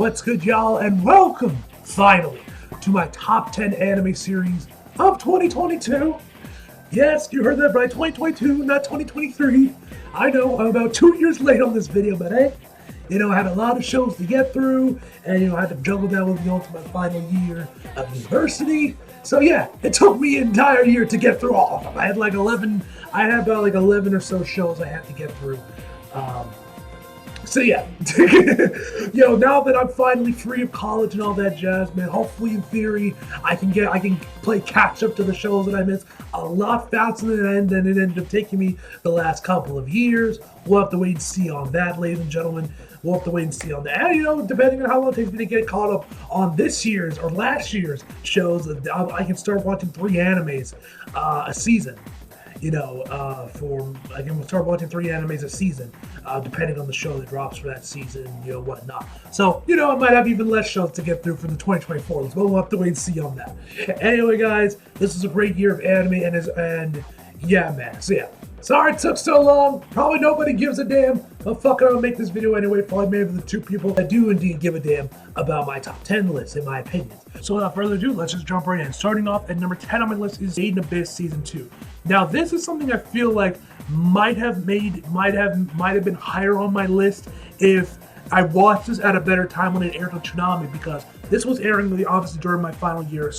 What's good, y'all, and welcome, finally, to my top 10 anime series of 2022. Yes, you heard that right, 2022, not 2023. I know, I'm about 2 years late on this video, but hey, I had a lot of shows to get through, and I had to juggle that with to my final year of university. So yeah, it took me an entire year to get through all of them. I had about 11 or so shows I had to get through. So yeah, now that I'm finally free of college and all that jazz, man, hopefully in theory I can play catch up to the shows that I missed a lot faster than it ended up taking me the last couple of years. We'll have to wait and see on that, ladies and gentlemen. We'll have to wait and see on that. And, depending on how long it takes me to get caught up on this year's or last year's shows, I can start watching 3 animes a season. I can start watching 3 animes a season, depending on the show that drops for that season, whatnot. So, I might have even less shows to get through for the 2024 list, but we'll have to wait and see on that. Anyway, guys, this is a great year of anime, and yeah, man. So yeah, sorry it took so long. Probably nobody gives a damn, but fuck it, I'll make this video anyway. Probably maybe the 2 people that do indeed give a damn about my top 10 list, in my opinion. So without further ado, let's just jump right in. Starting off at number 10 on my list is Made in Abyss Season 2. Now, this is something I feel like might have been higher on my list if I watched this at a better time when it aired on Toonami, because this was airing obviously during my final year of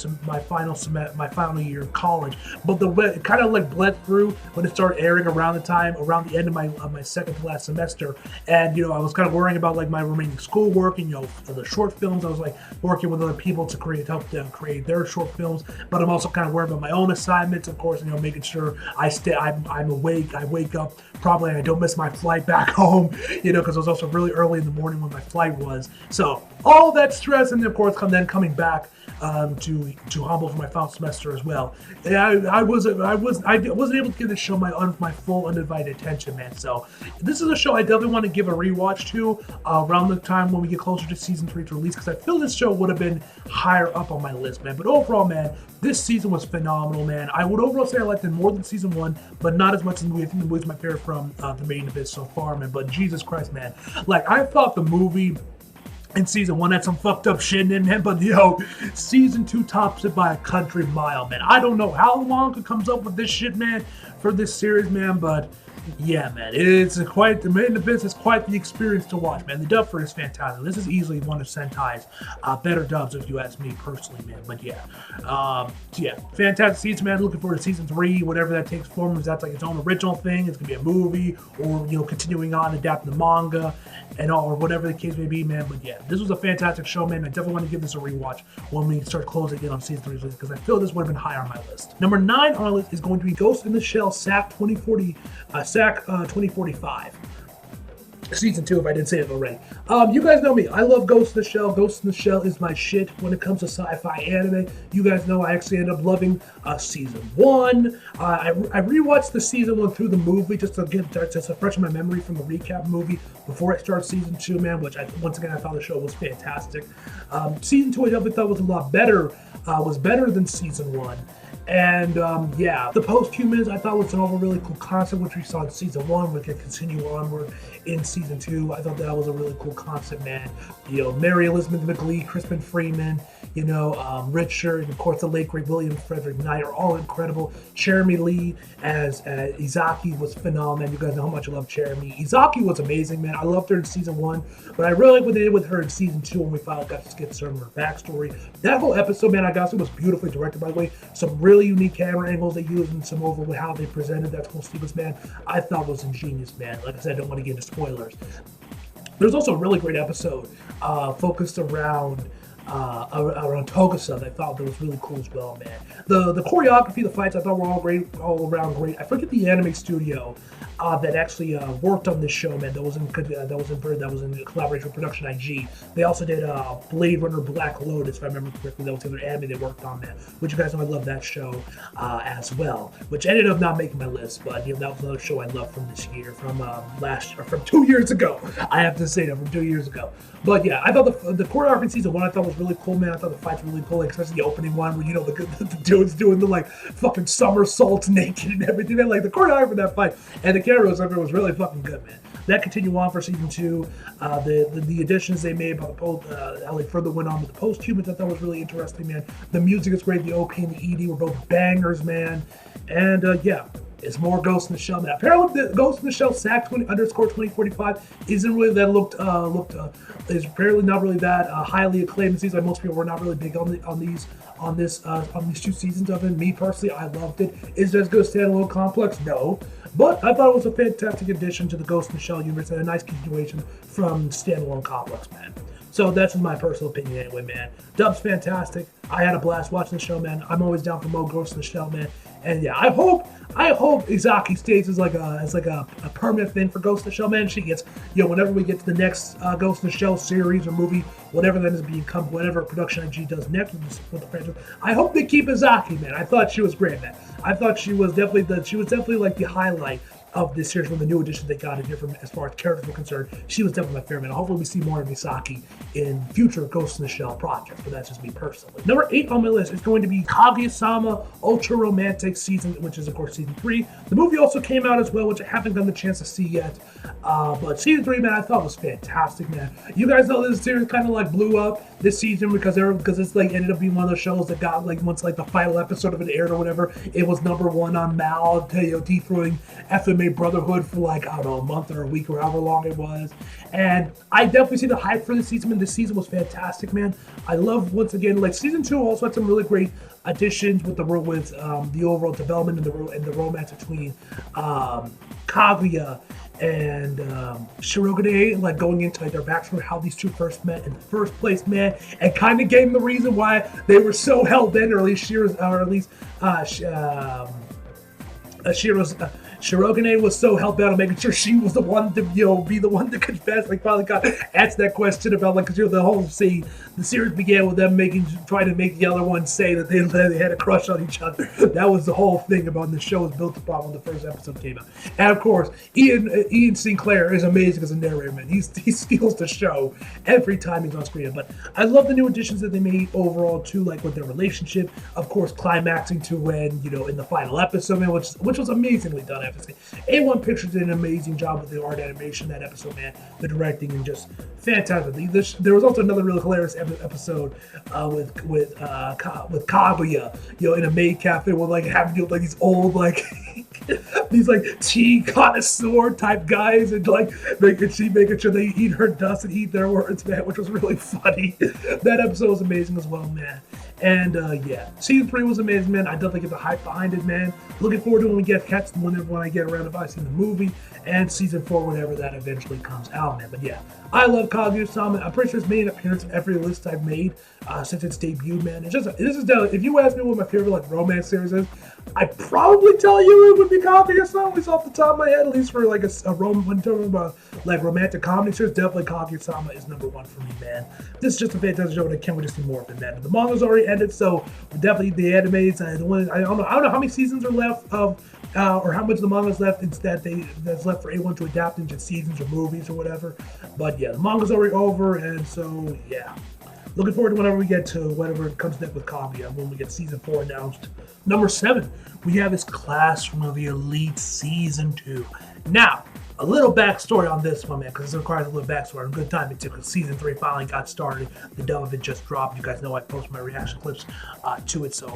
college. But it kind of like bled through when it started airing around the end of my second to last semester. And I was kind of worrying about like my remaining schoolwork and for the short films. I was like working with other people to help them create their short films. But I'm also kind of worried about my own assignments, of course. Making sure I'm awake. I wake up probably, and I don't miss my flight back home. Because it was also really early in the morning when my flight was. So all that stress, and of course coming back to Humble for my final semester as well. I wasn't able to give this show my full undivided attention, man. So this is a show I definitely want to give a rewatch to around the time when we get closer to season 3's release, because I feel this show would have been higher up on my list, man. But overall, man, this season was phenomenal, man. I would overall say I liked it more than season 1, but not as much as the movie. I think the movie's my favorite from the Made in Abyss so far, man. But Jesus Christ, man, like I thought the movie in season 1 had some fucked up shit in it, but season 2 tops it by a country mile, man. I don't know how long it comes up with this shit, man, for this series, man, but yeah, man, the Made in Abyss is quite the experience to watch, man. The dub for it is fantastic. This is easily one of Sentai's better dubs, if you ask me personally, man. But yeah, fantastic season, man. Looking forward to season 3, whatever that takes form. If that's like its own original thing, it's gonna be a movie, or continuing on adapting the manga and all, or whatever the case may be, man. But yeah, this was a fantastic show, man. I definitely want to give this a rewatch when we start closing in on season 3 list, because I feel this would have been higher on my list. Number 9 on our list is going to be Ghost in the Shell SAC 2045. Season 2, if I didn't say it already. You guys know me. I love Ghost in the Shell. Ghost in the Shell is my shit when it comes to sci-fi anime. You guys know I actually ended up loving season 1. I rewatched the season 1 through the movie just to freshen my memory from the recap movie before I started season 2, man. Which once again I thought the show was fantastic. Season 2 I definitely thought was a lot better. Was better than season 1. And the post-humans I thought was an overall really cool concept, which we saw in season 1. We could continue onward in season 2. I thought that was a really cool concept, man. Mary Elizabeth McLean, Crispin Freeman, Richard, and of course the late great William Frederick Knight are all incredible. Jeremy Lee as Uzaki was phenomenal, man. You guys know how much I love Jeremy. Uzaki was amazing, man. I loved her in season 1, but I really like what they did with her in season 2 when we finally got to get some of her backstory. That whole episode, man, I gotta say was beautifully directed, by the way. Some really unique camera angles they used and some over how they presented that whole sequence, man, I thought was ingenious, man. Like I said, I don't want to get into spoilers. There's also a really great episode focused around Togusa that I thought that was really cool as well, man. The choreography, the fights, I thought were all around great. I forget the anime studio that actually worked on this show, man. That was in collaboration with Production IG. They also did Blade Runner Black Lotus, if I remember correctly. That was the other anime they worked on, man. Which you guys know I love that show as well. Which ended up not making my list, but that was another show I loved from this year, from 2 years ago. I have to say that, from 2 years ago. But yeah, I thought the choreography in season 1 I thought was really cool, man. I thought the fights were really cool, like, especially the opening one where the dude's doing the like fucking somersaults naked and everything. Man, like the choreography of that fight and the camera was really fucking good, man. that continue on for season 2. The additions they made about the post, how they further went on with the post-humans, I thought was really interesting, man. The music is great. The OP and the ED were both bangers, man. And yeah, it's more Ghost in the Shell, man. Apparently, the Ghost in the Shell SAC_2045 isn't really that is apparently not really that highly acclaimed. It seems like most people were not really big on these 2 seasons of it. Me personally, I loved it. Is it as good as standalone complex? No. But I thought it was a fantastic addition to the Ghost in the Shell universe and a nice continuation from standalone complex, man. So that's my personal opinion anyway, man. Dub's fantastic. I had a blast watching the show, man. I'm always down for more Ghost in the Shell, man. And yeah, I hope Uzaki stays as like a permanent thing for Ghost in the Shell, man. She gets, whenever we get to the next Ghost in the Shell series or movie, whatever that is become, whatever production IG does next with the franchise, I hope they keep Uzaki, man. I thought she was great, man. I thought she was definitely like the highlight of this series from the new additions they got in here from as far as characters were concerned. She was definitely my favorite. Hopefully we see more of Misaki in future Ghost in the Shell projects, but that's just me personally. Number 8 on my list is going to be Kaguya-sama Ultra Romantic Season, which is of course season 3. The movie also came out as well, which I haven't gotten the chance to see yet. But season 3, man, I thought was fantastic, man. You guys know this series kind of like blew up this season because it's like ended up being one of those shows that got like once like the final episode of it aired or whatever, it was #1 on Mal, dethrowing FMA Brotherhood for like, I don't know, a month or a week or however long it was. And I definitely see the hype for this season, and this season was fantastic, man. I love, once again, like season 2 also had some really great additions with the overall development and the romance between Kaguya and Shirogane, like going into like their backstory, how these two first met in the first place, man, and kind of gave them the reason why they were so hell bent, or at least Shirogane was so hell-bent on making sure she was the one to, be the one to confess. Like, finally got asked that question about, like, because, the whole scene, the series began with them trying to make the other one say that they had a crush on each other. That was the whole thing about the show was built upon when the first episode came out. And, of course, Ian Sinclair is amazing as a narrator, man. He steals the show every time he's on screen. But I love the new additions that they made overall, too, like, with their relationship. Of course, climaxing to when, in the final episode, man, which was amazingly done. A1 Pictures did an amazing job with the art animation that episode, man. The directing and just fantastic. There was also another really hilarious episode with Kaguya, in a maid cafe with like having like these old like these like tea connoisseur type guys and like making sure they eat her dust and eat their words, man, which was really funny. That episode was amazing as well, man. And yeah, season 3 was amazing, man. I definitely get the hype behind it, man. Looking forward to when I get around to seeing the movie, and season 4 whenever that eventually comes out, man. But yeah, I love Kaguya-sama. I'm pretty sure it's made an appearance in every list I've made since its debut, man. If you ask me what my favorite like romance series is, I'd probably tell you it would be Kaguya-sama. It's off the top of my head, at least for like when talking about like romantic comedy series, definitely Kaguya-sama is #1 for me, man. This is just a fantastic show, and I can't wait to see more of it, man. The manga's already ended, so definitely the animes. I don't know how many seasons are left of, or how much of the manga's left that's left for A1 to adapt into seasons or movies or whatever. But yeah, the manga's already over, and so yeah. Looking forward to whenever we get to whatever comes next with Kaguya, when we get season 4 announced. Number 7, we have this Classroom of the Elite season 2. Now, a little backstory on this one, man, because it requires a little backstory. A good time it took. Season 3 finally got started. The dub of it just dropped. You guys know I post my reaction clips to it, so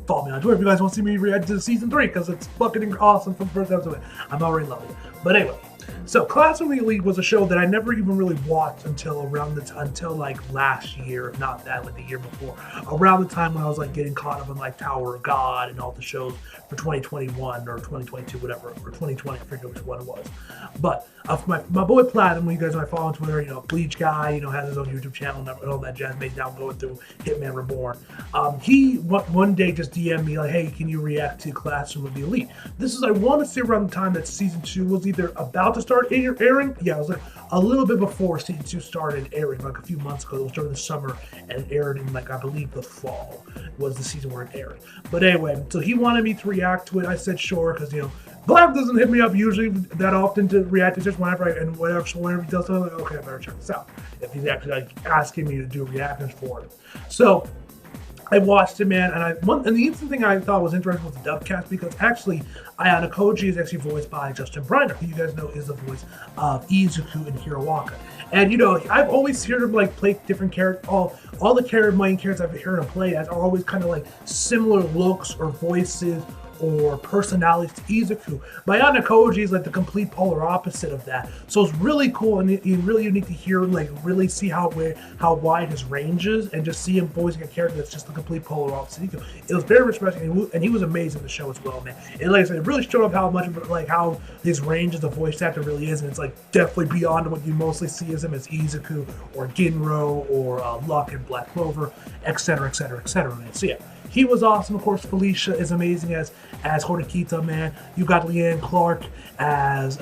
follow me on Twitter if you guys want to see me react to season 3, because it's fucking awesome from the first episode. I'm already loving it. But anyway, so Classroom of the Elite was a show that I never even really watched until like last year, if not that, like the year before. Around the time when I was like getting caught up in like Tower of God and all the shows for 2021 or 2022, whatever, or 2020, I forget which one it was. But my boy Platinum, you guys might follow on Twitter, Bleach guy, has his own YouTube channel and all that jazz, made down going through Hitman Reborn. He one day just DM'd me like, hey, can you react to Classroom of the Elite? This is, I want to say, around the time that season 2 was either about to start airing. Yeah, it was like a little bit before season 2 started airing, like a few months ago. It was during the summer, and it aired in like, I believe the fall was the season where it aired. But anyway, so he wanted me to react to it. I said sure, because Blab doesn't hit me up usually that often to react to just whenever he does something, like, okay, I better check this out. If he's actually like asking me to do reactions for it. So I watched it, man, and the instant thing I thought was interesting was the dub cast, because actually Ayano Koji is actually voiced by Justin Briner, who you guys know is the voice of Izuku in Hirawaka. And you know, I've always heard him like play different characters. All the main characters I've heard him play as are always kind of like similar looks or voices or personalities to Izuku. Ayano Koji is like the complete polar opposite of that. So it's really cool and really unique to hear, like really see how wide his range is, and just see him voicing a character that's just the complete polar opposite. It was very refreshing, and he was amazing in the show as well, man. And like I said, it really showed up how much of like how his range as a voice actor really is, and it's like definitely beyond what you mostly see as him as Izuku or Ginro or Luck in Black Clover, etc., etc., etc. Man. So yeah. He was awesome. Of course, Felicia is amazing as Horikita, man. You got Leanne Clark as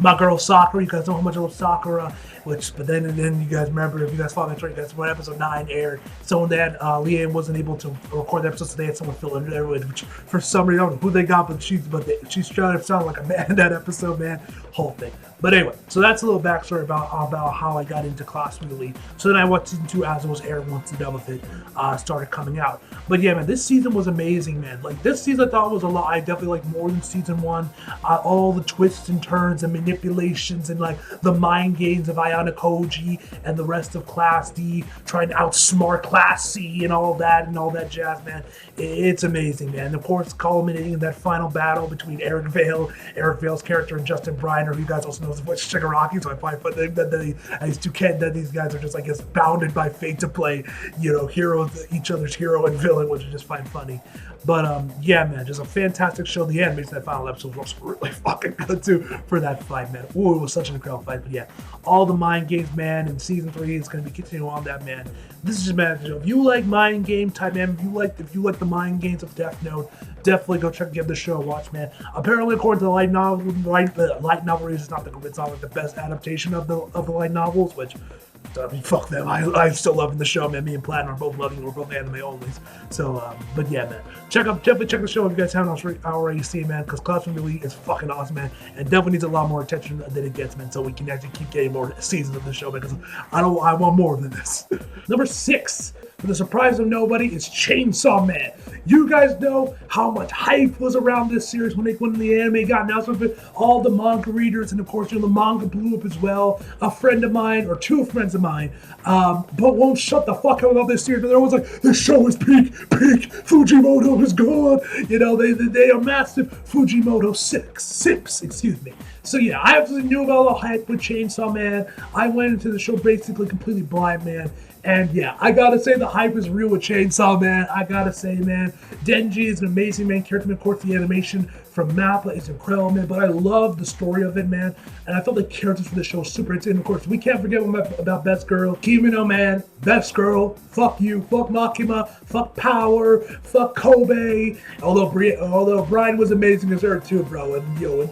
my girl Sakura. You guys know how much I love Sakura. But then you guys remember, if you guys follow me on Twitter, you guys when episode 9 aired, so that Leanne wasn't able to record the episode, so they had someone fill in there, which for some reason I don't know who they got, but she's trying to sound like a man in that episode, man. Whole thing. But anyway, so that's a little backstory about how I got into Classroom Elite. So then I watched season 2 as it was aired once the dub of it started coming out. But yeah, man, this season was amazing, man. Like this season I thought was a lot. I definitely like more than season 1. All the twists and turns and manipulations and like the mind games of Ayano Koji and the rest of Class D trying to outsmart Class C and all that jazz, man. It's amazing, man. And of course, culminating in that final battle between Eric Vale's character, and Justin Briner, who you guys also know as the voice of Shigaraki. So I find fun that these guys are just, I guess, bounded by fate to play, you know, each other's hero and villain, which I just find funny. But yeah, man, just a fantastic show. The animation of that final episode was really fucking good too for that fight, man. Ooh, it was such an incredible fight. But yeah, all the mind games, man, and season 3 is going to be continuing on that, man. This is just, man, if you like mind game type, man, if you like the mind games of Death Note, definitely go give the show a watch, man. Apparently, according to the light novel, it's not like the best adaptation of the light novels, which. Fuck them. I'm still loving the show, man. Me and Platinum are both loving it. We're both anime only. So, but yeah, man. Definitely check the show if you guys haven't already seen, man, because Classroom Elite is fucking awesome, man. And definitely needs a lot more attention than it gets, man, so we can actually keep getting more seasons of the show, man, because I want more than this. Number 6, for the surprise of nobody, is Chainsaw Man. You guys know how much hype was around this series when the anime got announced with it. All the manga readers, and of course, you know, the manga blew up as well. A friend of mine, or 2 friends of mine, but won't shut the fuck up about this series. But they're always like, this show is peak. Fujimoto is gone. You know, they are massive Fujimoto simps, excuse me. So yeah, I absolutely knew about all the hype with Chainsaw Man. I went into the show basically completely blind, man. And yeah, I gotta say the hype is real with Chainsaw Man. I gotta say, man, Denji is an amazing main character. Of course, the animation from Mappa is incredible, man. But I love the story of it, man. And I thought the characters for the show are super interesting. Of course, we can't forget about Best Girl. Kimino, man. Best Girl. Fuck you. Fuck Makima. Fuck Power. Fuck Kobe. Although Brian was amazing as her too, bro. And yo,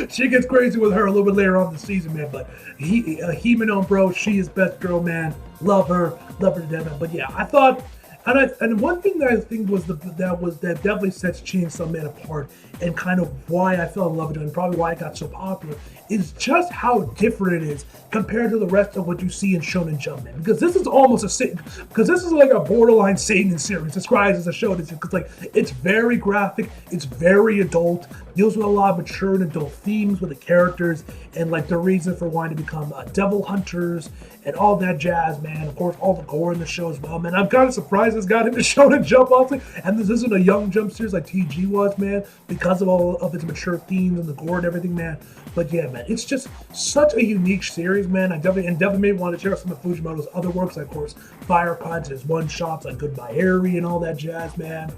she gets crazy with her a little bit later on in the season, man. But Himeno, bro, she is Best Girl, man. Love her to death, man. But yeah, I thought, and one thing that I think that definitely sets Chainsaw Man apart, and kind of why I fell in love with it, and probably why it got so popular, is just how different it is compared to the rest of what you see in Shonen Jump, man. Because this is like a borderline seinen series described as a show. Because like it's very graphic, it's very adult, deals with a lot of mature and adult themes with the characters, and like the reason for wanting to become devil hunters and all that jazz, man. Of course, all the gore in the show as well, man. I'm kind of surprised this got into Shonen Jump, honestly. And this isn't a young Jump series like TG was, man, because of all of its mature themes and the gore and everything, man. But yeah, man, it's just such a unique series, man. I definitely may want to check out some of Fujimoto's other works, like, of course, Fire Punch, his one-shots like Goodbye Harry and all that jazz, man.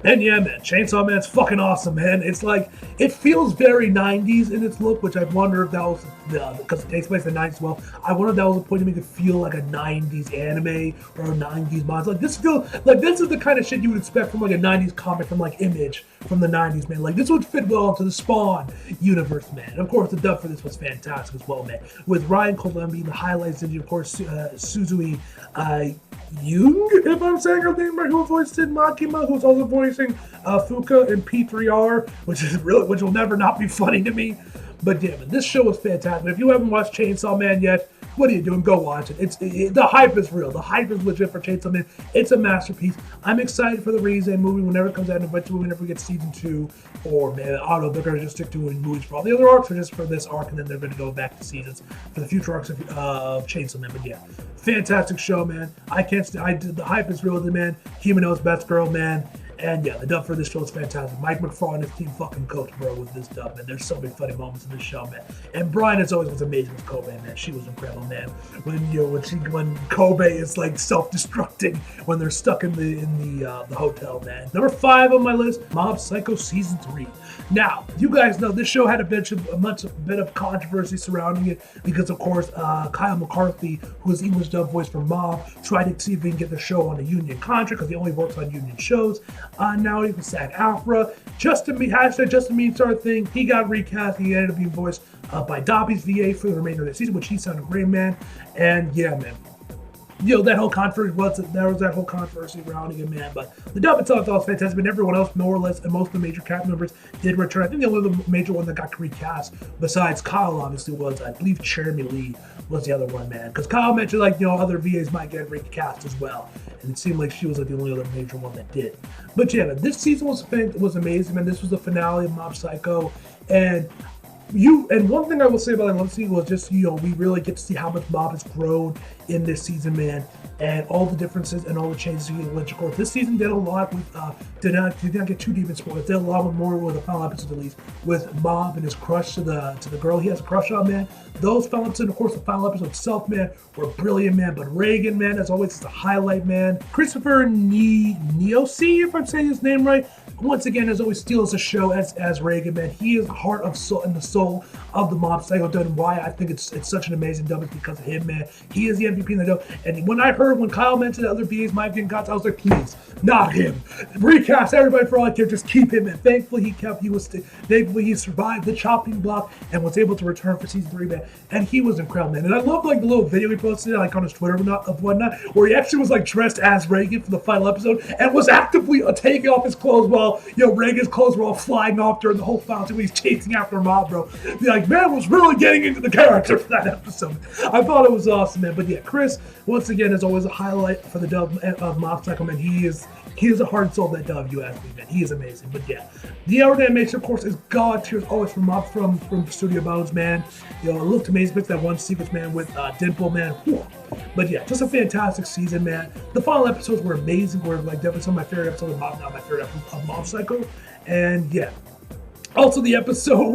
And yeah, man, Chainsaw Man's fucking awesome, man. It's like, it feels very 90s in its look, which I wonder if that was, because it takes place in the 90s as well, I wonder if that was a point to make it feel like a 90s anime or a 90s manga. Like, this is the kind of shit you would expect from like a 90s comic from like Image from the 90s, man. Like, this would fit well into the Spawn universe, man. And of course, the dub for this was fantastic as well, man. With Ryan Coogler being the highlights, and of course, Suzui Jung, if I'm saying her name right, who voiced Makima, who's also voicing Fuka in P3R, which will never not be funny to me. But yeah, man, this show was fantastic. If you haven't watched Chainsaw Man yet, what are you doing? Go watch it. The hype is real. The hype is legit for Chainsaw Man. It's a masterpiece. I'm excited for the Reason movie whenever it comes out, and eventually whenever we get season 2, or man, I don't know, they're gonna just stick to movies for all the other arcs, or just for this arc, and then they're gonna go back to seasons for the future arcs of Chainsaw Man. But yeah, fantastic show, man. The hype is real, man. Himeno's best girl, man. And yeah, the dub for this show is fantastic. Mike McFarlane and his team fucking coach, bro, with this dub, man. There's so many funny moments in this show, man. And Brian, as always, was amazing with Kobe, man. She was incredible, man. When Kobe is like self-destructing when they're stuck in the hotel, man. Number 5 on my list, Mob Psycho Season 3. Now, you guys know this show had a bit of controversy surrounding it because, of course, Kyle McCarthy, who is English dub voice for Mob, tried to see if he can get the show on a union contract because he only works on union shows. Now he was SAG-AFTRA. Justin Mean started thing. He got recast. He ended up being voiced by Dobby's VA for the remainder of the season, which he sounded great, man. And yeah, man. That whole controversy that whole controversy surrounding it, man. But the dub itself was fantastic, but everyone else, more or less, and most of the major cast members did return. I think the only major one that got recast, besides Kyle, obviously, was, I believe, Jeremy Lee was the other one, man. Because Kyle mentioned, other VAs might get recast as well. And it seemed like she was, the only other major one that did. But yeah, man, this season was amazing, man. This was the finale of Mob Psycho. And one thing I will say about this season was just, we really get to see how much Mob has grown in this season, man, and all the differences and all the changes to the Lynch. Of course, this season did a lot with, did not get too deep in spoilers, did a lot more with the final episode at least, with Mob and his crush to the girl he has a crush on, man. Those final episodes, of course, the final episode itself, man, were brilliant, man. But Reagan, man, as always, is a highlight, man. Christopher Neosi, if I'm saying his name right, once again, as always, steals the show as Reagan, man. He is the heart of soul and the soul of the Mob Psycho dub, and why I think it's such an amazing dub is because of him, man. He is the MVP in the dub. And when Kyle mentioned that other VAs might get got, I was like, please, not him. Recast everybody for all I care. Just keep him. And thankfully, he survived the chopping block and was able to return for season 3, man. And he was incredible, man. And I love the little video he posted on his Twitter of whatnot, where he actually was dressed as Reagan for the final episode and was actively taking off his clothes while Reagan's clothes were all flying off during the whole final when he's chasing after Mob, bro. Man was really getting into the character for that episode. I thought it was awesome, man. But yeah, Chris, once again, is always a highlight for the dub of Mob Psycho, man. He is a heart and soul of that dub, you ask me, man. He is amazing. But yeah, the art animation, of course, is god tier, always from Studio Bones, man. It looked amazing. It's that one sequence, man, with Dimple, man. Whew. But yeah, just a fantastic season, man. The final episodes were amazing. Were definitely some of my favorite episodes of Mob, not my favorite episode of Mob Psycho. And yeah, also the episode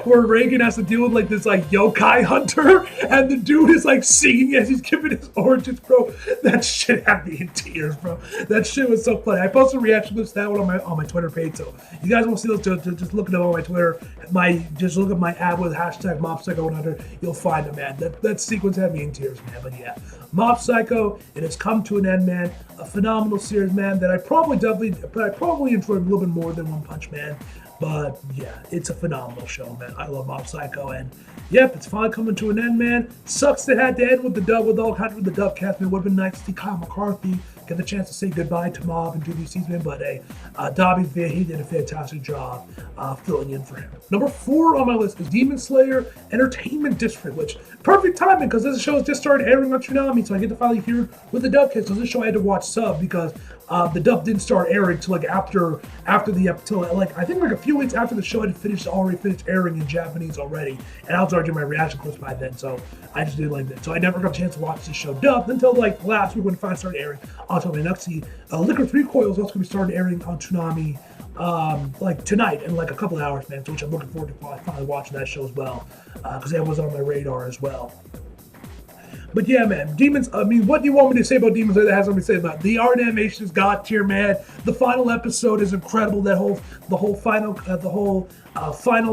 where Reagan has to deal with this yokai hunter, and the dude is singing as he's giving his oranges, bro. That shit had me in tears, bro. That shit was so funny. I posted a reaction clips to that one on my Twitter page, so you guys won't see those. Just look it up on my Twitter. Just look at my ad with hashtag Mob Psycho 100. You'll find it, man. That sequence had me in tears, man. But yeah, Mob Psycho, it has come to an end, man. A phenomenal series, man. That I probably enjoyed a little bit more than One Punch Man. But yeah, it's a phenomenal show, man. I love Mob Psycho, and yep, it's finally coming to an end, man. Sucks it had to end with the dub, with the dub cast, man. It would have been nice to see Kyle McCarthy get the chance to say goodbye to Mob and do these seasons, but hey, Dobby V, he did a fantastic job filling in for him. Number 4 on my list is Demon Slayer Entertainment District, which perfect timing because this show has just started airing on Toonami, so I get to finally hear it with the dub cast. So this show I had to watch sub because the dub didn't start airing till after the episode, I think a few weeks after the show had already finished airing in Japanese already, and I was already doing my reaction clips by then, so I just did that. So I never got a chance to watch this show dubbed until last week when it finally started airing on Toonami. Next, Liquor 3 Coil is also going to be starting airing on Toonami tonight in a couple of hours, man. So which I'm looking forward to finally watching that show as well, because that was on my radar as well. But yeah, man, what do you want me to say about Demon Slayer that has something to say about it? The art animation is god tier, man. The final episode is incredible. The whole final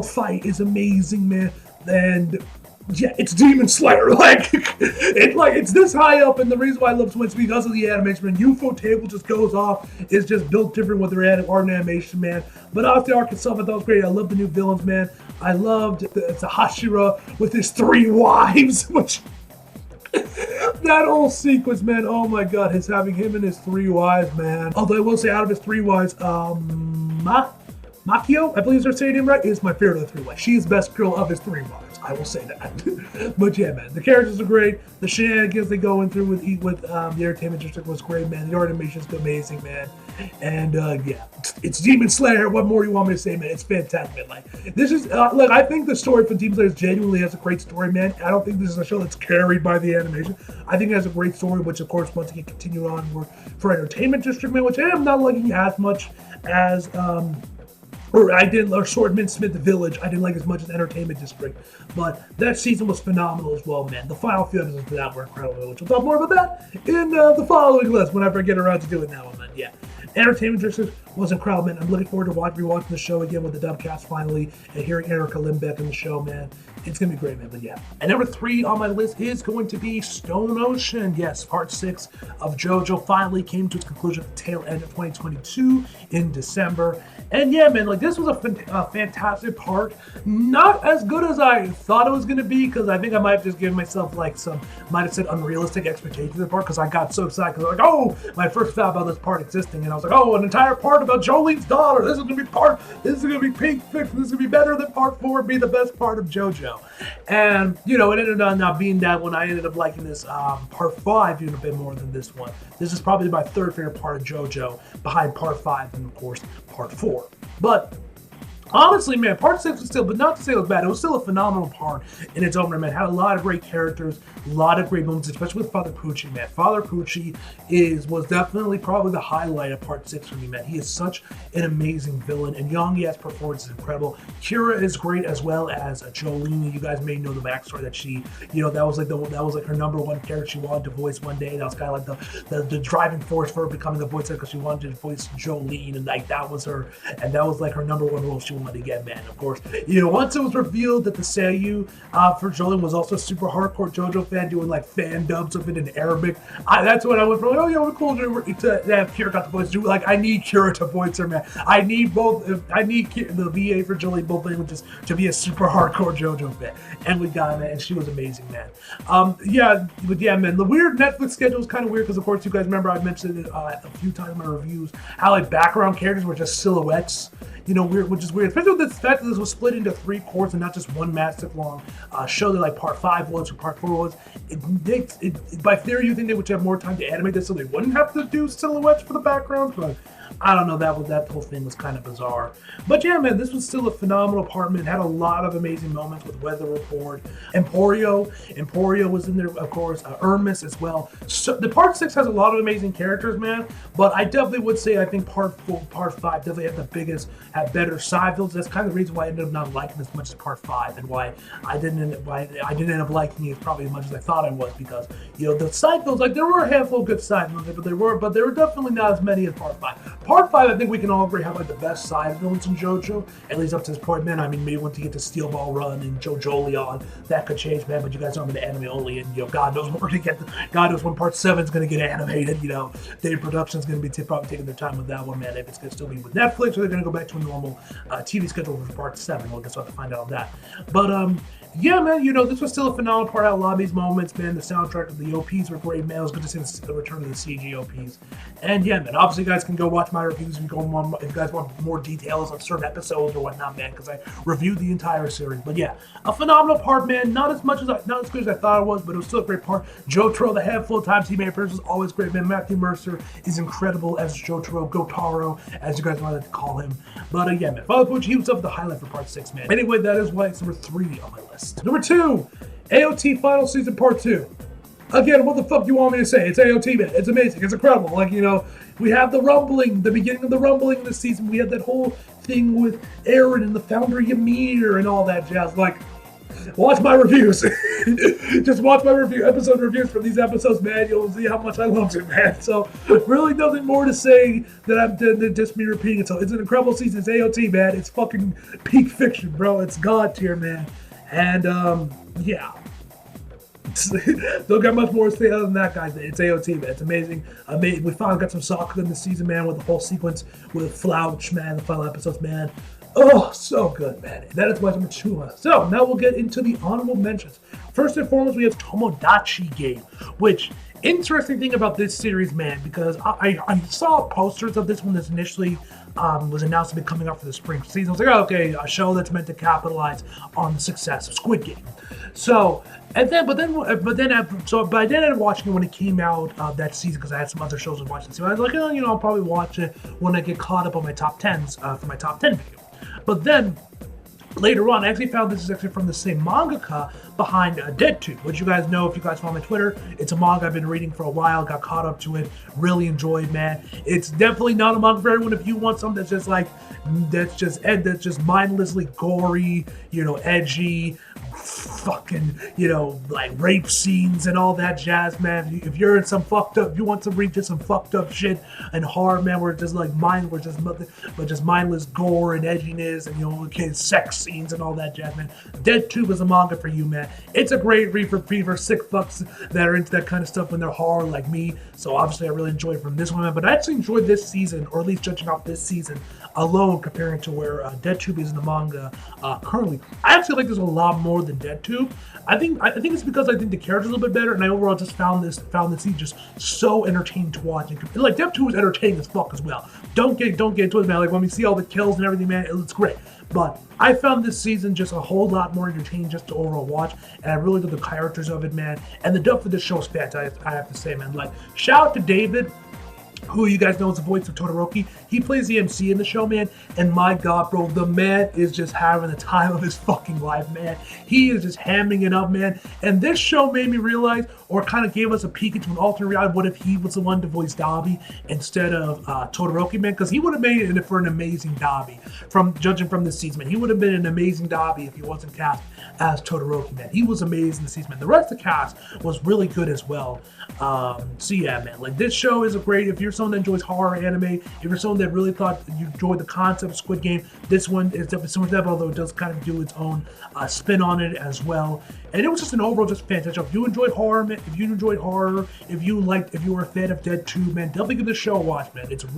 fight is amazing, man. And yeah, it's Demon Slayer. It's this high up, and the reason why I love Twins is because of the animation, man. UFO table just goes off. It's just built different with their art animation, man. But off the arc itself, I thought it was great. I love the new villains, man. I loved the Hashira with his 3 wives, which that whole sequence, man, oh my god, having him and his 3 wives, man. Although I will say, out of his 3 wives, Makio, I believe they're saying him right, is my favorite of the 3 wives. She is the best girl of his 3 wives. I will say that. But yeah, man, the characters are great. The shenanigans they going through with the entertainment district was great, man. The art animation is amazing, man. And yeah, it's Demon Slayer. What more do you want me to say, man? It's fantastic, man. Like this is look, I think the story for Demon Slayer genuinely has a great story, man. I don't think this is a show that's carried by the animation. I think it has a great story, which of course once again continue on for entertainment district, man, which I am not liking as much as or Swordman Smith Village, I didn't like as much as Entertainment District, but that season was phenomenal as well, man. The final few episodes for that were incredible, which we'll talk more about that in the following list whenever I get around to doing that one, man. Yeah. Entertainment District was incredible, man. I'm looking forward to rewatching the show again with the dub cast finally and hearing Erica Limbeck in the show, man. It's going to be great, man, but yeah. And number 3 on my list is going to be Stone Ocean. Yes, part 6 of JoJo finally came to its conclusion at the tail end of 2022 in December. And yeah, man, like this was a fantastic part. Not as good as I thought it was going to be, because I think I might have just given myself like might have said unrealistic expectations of the part, because I got so excited, because I was like, oh, my first thought about this part existing, and I was like, oh, an entire part about Jolene's daughter. This is going to be Pink Fiction. This is going to be better than part 4, be the best part of JoJo. And, you know, it ended up not being that one. I ended up liking this part 5 even a bit more than this one. This is probably my third favorite part of JoJo, behind part 5 and, of course, part 4. But honestly, man, part 6 was still, but not to say it was bad, it was still a phenomenal part in its own right, man. Had a lot of great characters, a lot of great moments, especially with Father Pucci, man. Father Pucci was definitely probably the highlight of part 6 for me, man. He is such an amazing villain, and Yongi's performance is incredible. Kira is great, as well as Jolene. You guys may know the backstory that she, you know, that was like her number one character she wanted to voice one day. That was kind of like the driving force for her becoming a voice actor, because she wanted to voice Jolene, and like that was her, and that was like her number one role she wanted to get, man. Of course, you know, once it was revealed that the Seiyu for Jolene was also a super hardcore JoJo fan, doing like fan dubs of it in Arabic, that's when I went from like, oh yeah, we're cool to have Kira got the voice. Like, I need Kira to voice her, man. I need both. I need the VA for Jolene, both languages, to be a super hardcore JoJo fan, and we got it, man. And she was amazing, man. Yeah, but yeah, man. The weird Netflix schedule is kind of weird, because of course you guys remember I mentioned it a few times in my reviews how like background characters were just silhouettes. You know, weird, which is weird, especially with the fact that this was split into 3 courts and not just one massive long show that like part 5 was or part 4 was. By theory, you think they would have more time to animate this so they wouldn't have to do silhouettes for the backgrounds, but I don't know, that whole thing was kind of bizarre. But yeah, man, this was still a phenomenal part, man. It had a lot of amazing moments with Weather Report. Emporio was in there, of course. Hermes as well. So the part 6 has a lot of amazing characters, man. But I definitely would say I think part 5 definitely had better side builds. That's kind of the reason why I ended up not liking as much as part 5, and why I didn't end up liking it probably as much as I thought I was, because you know the side builds, like there were a handful of good side builds, but there were definitely not as many as part 5. Part 5, I think we can all agree, have like the best side villains in JoJo, at least up to this point, man. I mean, maybe once you get to Steel Ball Run and JoJo Leon, that could change, man. But you guys know I'm in the anime only, and you know, God knows God knows when part 7 is going to get animated. You know, Dave Production's going to be probably taking their time with that one, man. If it's going to still be with Netflix, or they're going to go back to a normal TV schedule for part 7. We'll just have to find out on that. But yeah, man, you know, this was still a phenomenal part. Had a lot of these moments, man. The soundtrack of the OPs were great, man. It was good to see the return of the CG OPs. And yeah, man, obviously you guys can go watch my reviews if you guys want more details on certain episodes or whatnot, man, because I reviewed the entire series. But yeah, a phenomenal part, man. Not as good as I thought it was, but it was still a great part. Jotaro, the handful of times he made appearances, was always great, man. Matthew Mercer is incredible as Jotaro, Gotaro, as you guys wanted to call him. But yeah, man, Father Pucci, he was up the highlight for part 6, man. Anyway, that is why it's number 3 on my list. Number 2, AOT Final Season Part 2. Again, what the fuck do you want me to say? It's AOT, man. It's amazing. It's incredible. Like, you know, we have the rumbling, the beginning of the rumbling of the season. We had that whole thing with Aaron and the Foundry Ymir and all that jazz. Like, watch my reviews. Just watch my episode reviews for these episodes, man. You'll see how much I loved it, man. So, really nothing more to say than just me repeating it. So, it's an incredible season. It's AOT, man. It's fucking peak fiction, bro. It's God tier, man. And, yeah. Don't got much more to say other than that, guys. It's AOT, man. It's amazing. We finally got some Sakura in the season, man, with the whole sequence with Flouch, man, the final episodes, man. Oh, so good, man. That is why it's number 2. So, now we'll get into the honorable mentions. First and foremost, we have Tomodachi Game, which Interesting thing about this series, man, because I saw posters of this when this initially was announced to be coming out for the spring season. I was like, oh, okay, a show that's meant to capitalize on the success of Squid Game. So, and then, but then I did end up watching it when it came out that season because I had some other shows to watch. So I was like, oh, I'll probably watch it when I get caught up on my top 10s for my top 10 video. But then later on, I actually found this is actually from the same mangaka behind Dead Tube, which you guys know if you guys follow my Twitter. It's a manga I've been reading for a while, got caught up to it, really enjoyed, man. It's definitely not a manga for everyone. If you want something that's just like, that's just mindlessly gory, edgy, fucking, like rape scenes and all that jazz, man. If you're in some fucked up, you want to read just some fucked up shit and horror, man, where it's just like just mindless gore and edginess and sex scenes and all that jazz, man. Dead Tube is a manga for you, man. It's a great read for sick fucks that are into that kind of stuff when they're horror like me. So obviously I really enjoyed it from this one, man. But I actually enjoyed this season, or at least judging off this season alone, comparing to where Dead Tube is in the manga currently. I actually like this a lot more than Dead Tube. I think it's because I think the character's a little bit better, and I overall just found this scene just so entertaining to watch. And like Dead Tube is entertaining as fuck as well. Don't get into it, man. Like when we see all the kills and everything, man, it's great. But I found this season just a whole lot more entertaining just to overall watch, and I really love the characters of it, man. And the dub for this show is fantastic, I have to say, man. Like, shout out to David, who you guys know is the voice of Todoroki. He plays the MC in the show, man, and my god, bro, the man is just having the time of his fucking life, man. He is just hamming it up, man, and this show made me realize, or kind of gave us a peek into an alternate reality, what if he was the one to voice Dabi instead of Todoroki, man, because he would have made it for an amazing Dabi, judging from this season, man. He would have been an amazing Dabi if he wasn't cast as Todoroki, man. He was amazing this season, man. The rest of the cast was really good as well. So yeah, man, like this show is a great, if you're someone that enjoys horror anime, if you're someone that really thought you enjoyed the concept of Squid Game, this one is definitely similar to that, although it does kind of do its own spin on it as well. And it was just an overall just fantastic. If you enjoyed horror, man, if you were a fan of Dead Tube, man, definitely give this show a watch, man. It was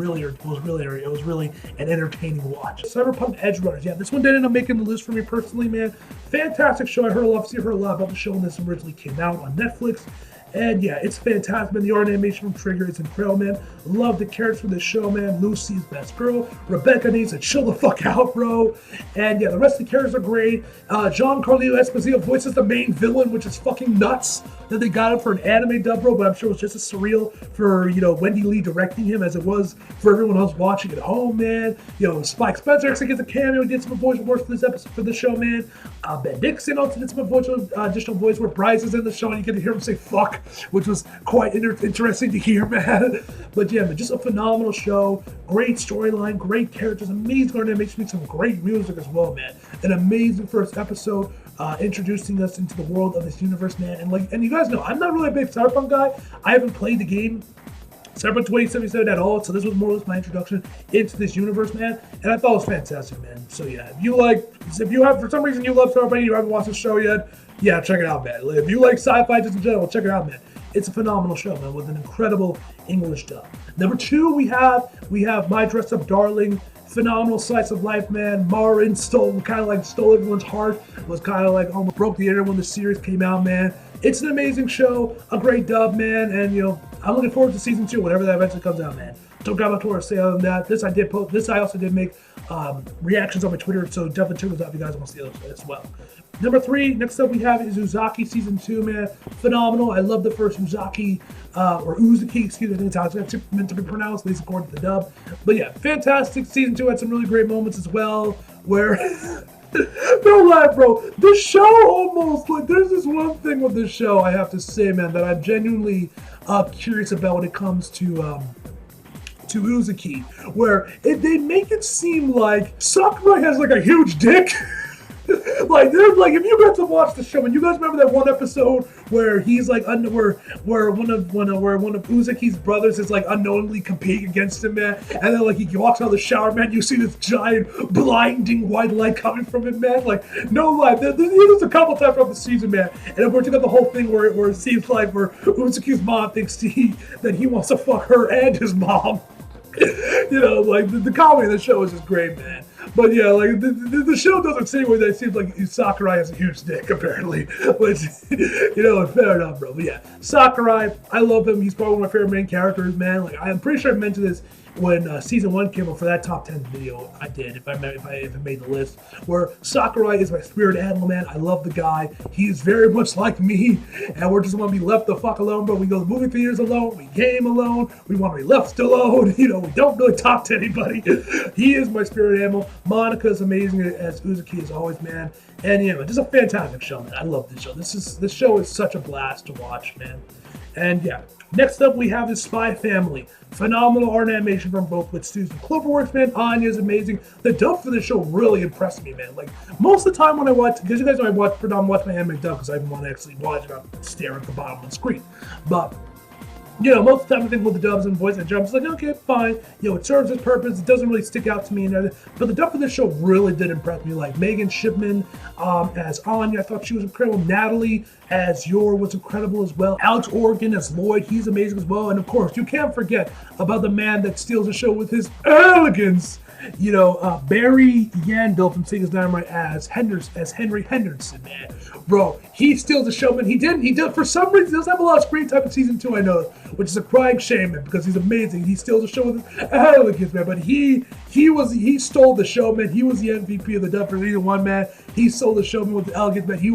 really an entertaining watch. Cyberpunk Edge Runners, yeah, this one did end up making the list for me personally, man. Fantastic show. I heard a lot about the show when this originally came out on Netflix. And yeah, it's fantastic, man. The art animation from Trigger is incredible, man. Love the characters from this show, man. Lucy's best girl. Rebecca needs to chill the fuck out, bro. And yeah, the rest of the characters are great. Giancarlo Esposito voices the main villain, which is fucking nuts that they got him for an anime dub, bro. But I'm sure it was just as surreal for, Wendy Lee directing him as it was for everyone else watching at home, man. Spike Spencer actually gets a cameo. He did some voice work for this episode for the show, man. Ben Dixon also did some additional voice work. Bryce is in the show, and you get to hear him say fuck, which was quite interesting to hear, man. But yeah, man, just a phenomenal show. Great storyline, great characters, amazing art animation, some great music as well, man. An amazing first episode, introducing us into the world of this universe, man. And you guys know, I'm not really a big Cyberpunk guy. I haven't played the game Cyberpunk 2077 at all, so this was more or less my introduction into this universe, man, and I thought it was fantastic, man. So yeah, if you have, for some reason you love Cyberpunk and you haven't watched the show yet, yeah, check it out, man. If you like sci-fi just in general, check it out, man. It's a phenomenal show, man, with an incredible English dub. Number 2, we have My Dress Up Darling. Phenomenal slice of life, man. Marin stole everyone's heart. Was kind of like almost broke the internet when the series came out, man. It's an amazing show, a great dub, man, and I'm looking forward to season 2, whenever that eventually comes out, man. Don't got much more to say other than that. This I also did make reactions on my Twitter, so definitely check those out if you guys want to see those as well. Number 3, next up we have is Uzaki season 2, man. Phenomenal. I love the first Uzaki, or Uzaki, excuse me, I think it's how it's meant to be pronounced, at least according to the dub. But yeah, fantastic. Season 2 had some really great moments as well, where no lie, bro. This show almost, there's this one thing with this show I have to say, man, that I'm genuinely curious about when it comes to Uzaki, where they make it seem like Sakurai has a huge dick. If you guys have watched the show, and you guys remember that one episode where he's where one of Uzaki's brothers is unknowingly competing against him, man, and then he walks out of the shower, man, you see this giant blinding white light coming from him, man. No lie, there's a couple times throughout the season, man, and of course you got the whole thing where it seems where Uzaki's mom thinks that he wants to fuck her and his mom. You know, like the comedy of the show is just great, man. But yeah, like the show doesn't insinuate that it seems like Sakurai has a huge dick, apparently. Which, you know, fair enough, bro. But yeah, Sakurai, I love him. He's probably one of my favorite main characters, man. Like, I'm pretty sure I mentioned this when season 1 came out for that top 10 video I did, if I made the list, where Sakurai is my spirit animal, man. I love the guy. He's very much like me, and we're just want to be left the fuck alone, bro. We go to movie theaters alone, we game alone, we want to be left alone, you know, we don't really talk to anybody. He is my spirit animal. Monica is amazing as Uzaki as always, man. And yeah, just a fantastic show, man. I love this show. This show is such a blast to watch, man. And yeah, next up we have the Spy Family. Phenomenal art and animation from both with Susan Cloverworks, man. Anya is amazing. The dub for this show really impressed me, man. Like, most of the time when I watch, because you guys know I watch my anime dub because I want to actually watch it, I'm staring at the bottom of the screen. But you know, most of the time I think with the dubs and voice acting, I'm just like, okay, fine. You know, it serves its purpose. It doesn't really stick out to me and everything. But the dub for this show really did impress me. Like Megan Shipman as Anya, I thought she was incredible. Natalie as Yor was incredible as well. Alex Organ as Lloyd, he's amazing as well. And of course, you can't forget about the man that steals the show with his elegance. You know, Barry Yandel from Singers Dynamite as Henry Henderson, man. Bro, he steals the show, man. He did, for some reason, he doesn't have a lot of screen time in season 2, I know, which is a crying shame, man, because he's amazing. He steals the show with his elegance, man. But he stole the show, man. He was the MVP of the dub for season 1, man. He stole the show, man, with the elegance, man. He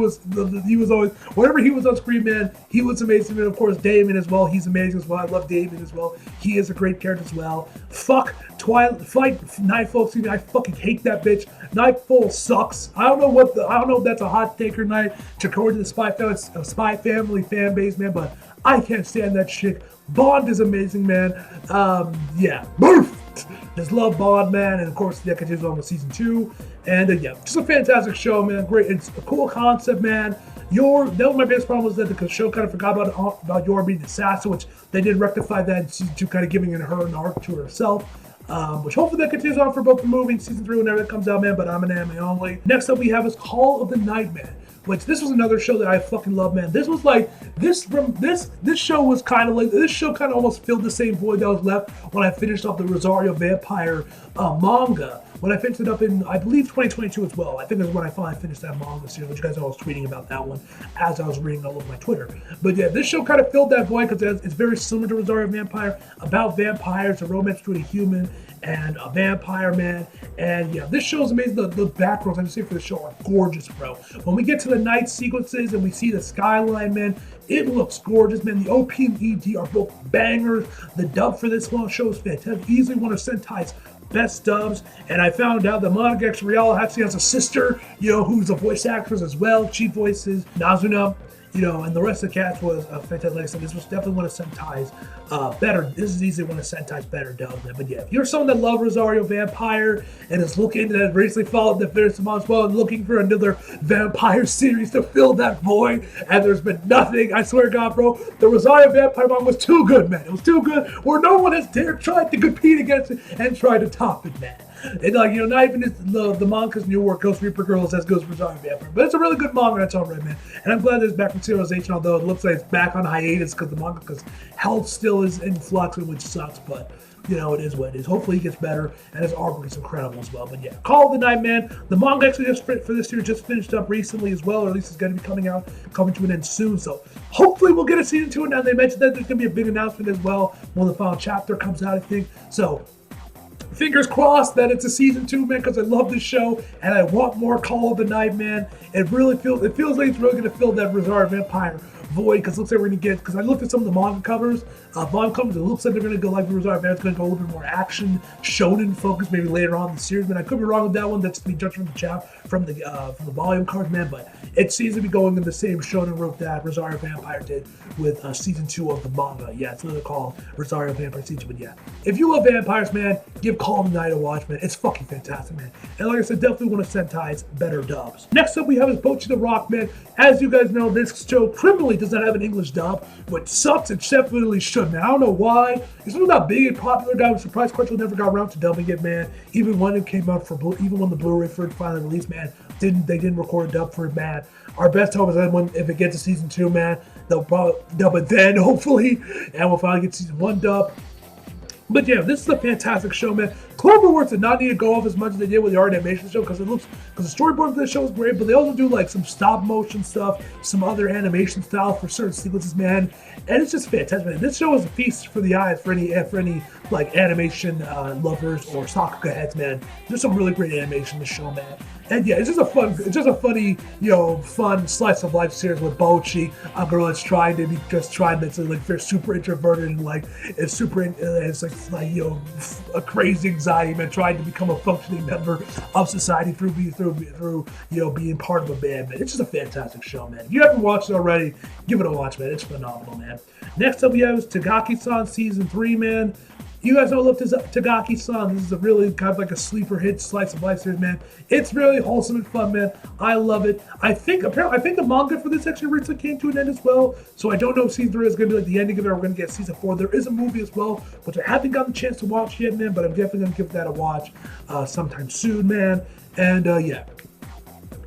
was always, whenever he was on screen, man, he was amazing. And of course, Damon as well. He's amazing as well. I love Damon as well. He is a great character as well. Fuck Nightfall, excuse me, I fucking hate that bitch. Nightfall sucks. I don't know if that's a hot take or not to according to the Spy Family fan base, man, but I can't stand that shit. Bond is amazing, man. Yeah. Boof! Just love Bond, man, and of course that continues on with season 2. And yeah, just a fantastic show, man. Great, it's a cool concept, man. That was my biggest problem, was that the show kind of forgot about Yor being the assassin, which they did rectify that in season 2, kind of giving her an arc to herself. Which hopefully that continues on for both the movie and season 3 whenever that comes out, man, but I'm an anime only. Next up we have is Call of the Night, man. Which this was another show that I fucking love, man. This was like this show was kind of like, this show kind of almost filled the same void that was left when I finished off the Rosario Vampire manga. When I finished it up in, I believe, 2022 as well. I think that's when I finally finished that manga series, which you guys know I was tweeting about that one as I was reading all over my Twitter. But yeah, this show kind of filled that void because it's very similar to Rosario Vampire, about vampires, a romance between a human and a vampire, man. And yeah, this show is amazing. The backgrounds I just say for the show are gorgeous, bro. When we get to the night sequences and we see the skyline, man, it looks gorgeous, man. The OP and ED are both bangers. The dub for this one show is fantastic. Easily one of Sentai's best dubs. And I found out that Monica X Real actually has a sister, you know, who's a voice actress as well. She voices Nazuna. You know, and the rest of the cast was fantastic. Like I said, this was definitely one of Sentai's better. This is easily one of Sentai's better dubs. But yeah, if you're someone that loves Rosario Vampire and is looking, that recently followed the first month as well, and looking for another vampire series to fill that void, and there's been nothing, I swear to God, bro, the Rosario Vampire manga was too good, man. It was too good, where no one has dared tried to compete against it and tried to top it, man. And like, you know, not even the manga's new work, Ghost Reaper Girls, as goes for Zombie Vampire. But it's a really good manga, that's alright, man. And I'm glad that it's back from serialization, although it looks like it's back on hiatus because the manga, because health still is in flux, which sucks, but you know, it is what it is. Hopefully he gets better, and his artwork is incredible as well. But yeah, Call of the Night, man. The manga actually just for this series just finished up recently as well, or at least it's going to be coming to an end soon. So hopefully we'll get a season 2. And now they mentioned that there's going to be a big announcement as well when the final chapter comes out, I think. So fingers crossed that it's a season 2, man, because I love this show and I want more Call of the Night, man. It feels like it's really going to fill that Rosario Vampire void, because it looks like we're going to get, because I looked at some of the manga covers, it looks like they're going to go like the Rosario Vampire. It's going to go a little bit more action, shonen focus, maybe later on in the series, man. I could be wrong with that one. That's to be judged from the volume card, man, but it seems to be going in the same shonen route that Rosario Vampire did with season 2 of the manga. Yeah, it's literally called Rosario Vampire season 2, but yeah. If you love vampires, man, give Call of the Night a watch, man. It's fucking fantastic, man. And like I said, definitely one of Sentai's better dubs. Next up, we have is Boi the Rockman. As you guys know, this show criminally does not have an English dub, which sucks. It definitely should, man. I don't know why. It's really not big and popular. Guy was surprised Crunchyroll never got around to dubbing it, man. Even when it came out even when the Blu-ray for it finally released, man, they didn't record a dub for it, man. Our best hope is that if it gets to season 2, man, they'll probably dub it then, hopefully, and we'll finally get season 1 dub. But yeah, this is a fantastic show, man. Cloverworks did not need to go off as much as they did with the art animation show because the storyboard for this show is great, but they also do like some stop motion stuff, some other animation style for certain sequences, man. And it's just fantastic, man. This show is a feast for the eyes for any like animation lovers or soccer heads, man. There's some really great animation in the show, man. And yeah, it's just a funny, fun slice of life series with Bochi, a girl that's trying that's like very super introverted and like it's like a crazy anxiety, man, trying to become a functioning member of society through being part of a band, man. It's just a fantastic show, man. If you haven't watched it already, give it a watch, man. It's phenomenal, man. Next up we have is Takaki Son season 3, man. You guys know Takaki Son. This is a really kind of like a sleeper hit slice of life series, man. It's really wholesome and fun, man. I love it. I think the manga for this actually recently came to an end as well. So I don't know if season 3 is going to be like the ending of it or we're going to get season 4. There is a movie as well, which I haven't gotten a chance to watch yet, man, but I'm definitely going to give that a watch sometime soon, man. And yeah.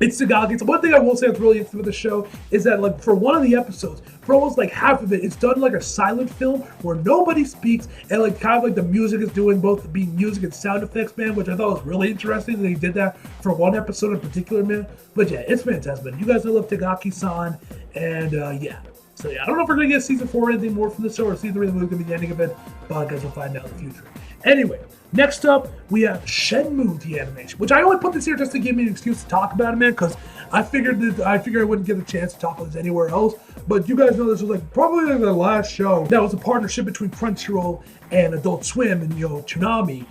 It's Takaki. So one thing I will say that's really interesting with the show is that like for one of the episodes, for almost like half of it, it's done like a silent film where nobody speaks and like kind of like the music is doing both being music and sound effects, man, which I thought was really interesting that he did that for one episode in particular, man. But yeah, it's fantastic, man. You guys know love Takaki-san, and yeah. So yeah, I don't know if we're gonna get season 4 or anything more from the show or season 3 is gonna be the ending of it, but I guess we'll find out in the future. Anyway, next up, we have Shenmue The Animation, which I only put this here just to give me an excuse to talk about it, man, because I figured I wouldn't get a chance to talk about this anywhere else. But you guys know this was like probably like the last show that was a partnership between Crunchyroll and Adult Swim and Toonami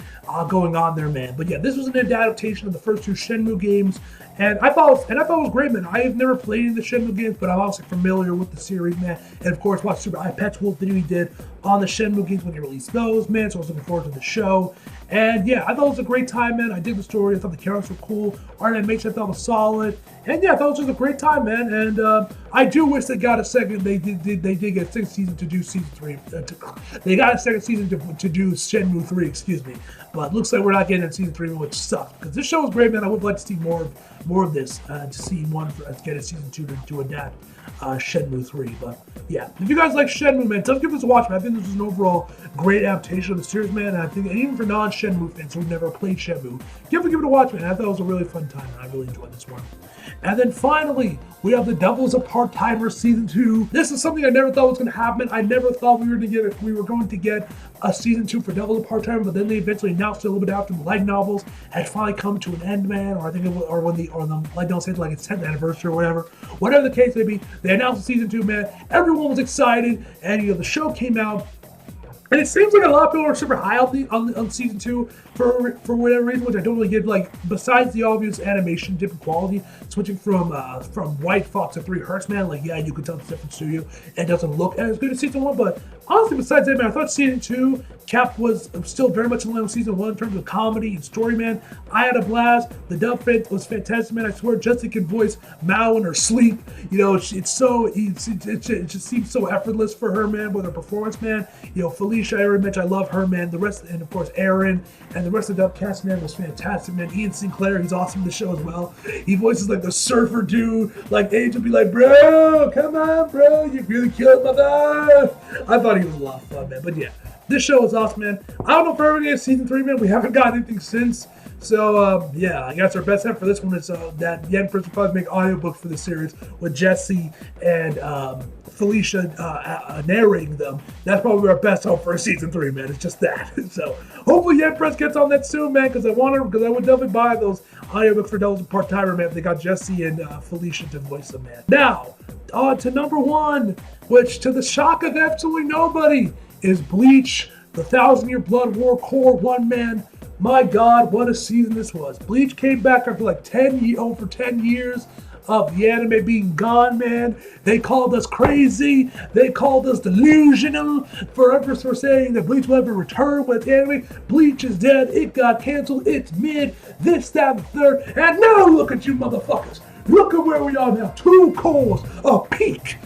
going on there, man. But yeah, this was an adaptation of the first 2 Shenmue games, and I thought it was great, man. I have never played any of the Shenmue games, but I'm also familiar with the series, man. And of course, watched Super iPatch video he did on the Shenmue games when he released those, man. So I was looking forward to the show. And yeah, I thought it was a great time, man. I dig the story. I thought the characters were cool. Art animation I thought was solid. And yeah, I thought it was just a great time, man. And I do wish they got a second. They did get a second season to do season 3. They got a second season to do Shenmue 3, excuse me. But it looks like we're not getting it season 3, which sucks. Because this show was great, man. I would like to see more of this. To see one get a season 2 to adapt Shenmue 3. But yeah, if you guys like Shenmue, man, definitely give this a watch, man. I think this is an overall great adaptation of the series, man. And I think even for non-Shenmue fans who've never played Shenmue, give it a watch, man. I thought it was a really fun time, and I really enjoyed this one. And then finally, we have The Devils of Part-Timer Season 2. This is something I never thought was going to happen. I never thought we were going to get a Season 2 for Devils of Part-Timer, but then they eventually announced it a little bit after the light novels had finally come to an end, man. Or I think when the light novels said like its 10th anniversary or whatever. Whatever the case may be, they announced the Season 2, man. Everyone was excited, and the show came out. And it seems like a lot of people are super high on season 2 for whatever reason, which I don't really get. Like besides the obvious animation, different quality, switching from White Fox to 3 Hertz, man. Like yeah, you can tell it's a different studio and it doesn't look as good as season 1. But honestly, besides that, man, I thought season 2 was still very much in line with season 1 in terms of comedy and story, man. I had a blast. The dub fit was fantastic, man. I swear, Jessica can voice Mao in her sleep. It just seems so effortless for her, man, with her performance, man. Felicia, I already mentioned, I love her, man. The rest, and of course, Aaron and the rest of the dub cast, man, was fantastic, man. Ian Sinclair, he's awesome in the show as well. He voices like the surfer dude. Like Age will be like, bro, come on, bro, you really killed my vibe. I thought he was a lot of fun, man. But yeah, this show is awesome, man. I don't know if we're ever gonna get season 3, man. We haven't got anything since. So yeah, I guess our best bet for this one is that Yen Prince will probably make audiobook for the series with Jesse and Felicia narrating them. That's probably our best hope for season 3, man. It's just that. So hopefully Yen Press gets on that soon, man, because I would definitely buy those audiobooks for Devils of Part-Timer, man. If they got Jesse and Felicia to voice them, man. Now, to number 1, which to the shock of absolutely nobody, is Bleach, the 1000-Year Blood War Core 1, man. My God, what a season this was. Bleach came back after like 10 years of the anime being gone, man. They called us crazy. They called us delusional for saying that Bleach will never return with the anime. Bleach is dead. It got canceled. It's mid. This, that, and third. And now look at you motherfuckers. Look at where we are now. 2 cores, a peak.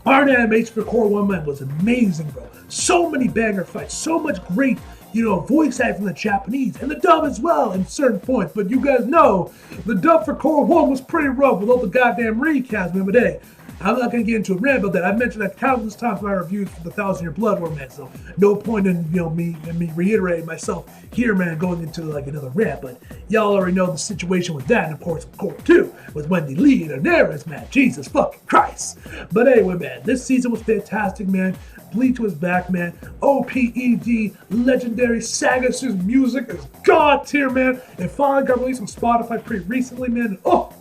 Art animation for Core 1, man, was amazing, bro. So many banger fights. So much great voice acting from the Japanese and the dub as well in certain points. But you guys know the dub for Core 1 was pretty rough with all the goddamn recasts, man. But hey, I'm not going to get into a rant about that. I've mentioned that countless times in my reviews for the 1000-Year Blood War, man, so no point in, me reiterating myself here, man, going into like another rant, but y'all already know the situation with that, and of course, Court 2, with Wendy Lee and Daenerys, man, Jesus fucking Christ. But anyway, man, this season was fantastic, man. Bleach was back, man. OPED, legendary Sagas's music is god tier, man. It finally got released on Spotify pretty recently, man. Oh,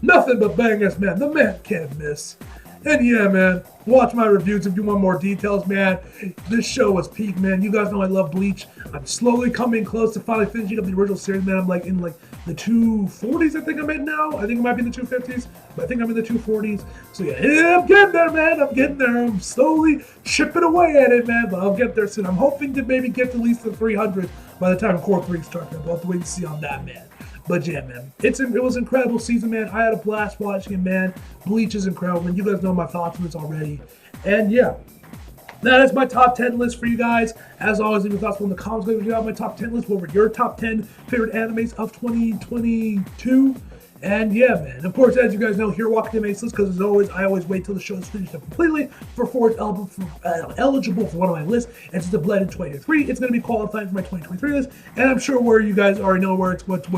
nothing but bangers, man. The man can't miss. And yeah, man, watch my reviews if you want more details, man. This show was peak, man. You guys know I love Bleach. I'm slowly coming close to finally finishing up the original series, man. I'm like in like the 240s, I think I'm in now. I think it might be in the 250s, but I think I'm in the 240s. So yeah, I'm getting there, man. I'm getting there. I'm slowly chipping away at it, man, but I'll get there soon. I'm hoping to maybe get to at least the 300 by the time Core 3 starts, man. We'll have to wait and see on that, man. But yeah, man, it was an incredible season, man. I had a blast watching it, man. Bleach is incredible, and you guys know my thoughts on this already. And yeah, that is my top 10 list for you guys. As always, leave your thoughts below in the comments. Leave me my top 10 list. What were your top 10 favorite animes of 2022? And yeah, man. Of course, as you guys know, here walking the mace list, because as always, I always wait till the show is finished up completely before it's eligible for one of my lists. And since it bled in 2023, it's going to be qualifying for my 2023 list. And I'm sure where you guys already know where it's what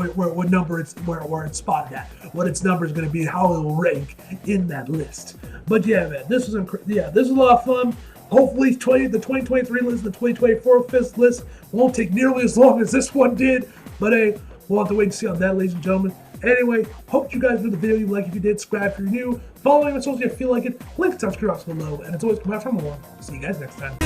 number it's where it's spotted at, what its number is going to be, how it will rank in that list. But yeah, man, this was this was a lot of fun. Hopefully, the 2023 list, the 2024 list won't take nearly as long as this one did. But hey, we'll have to wait and see on that, ladies and gentlemen. Anyway, hope you guys enjoyed the video. You like if you did, subscribe if you're new. Follow me on social if you feel like it. Link to subscribe box below. And it's always come out for more. See you guys next time.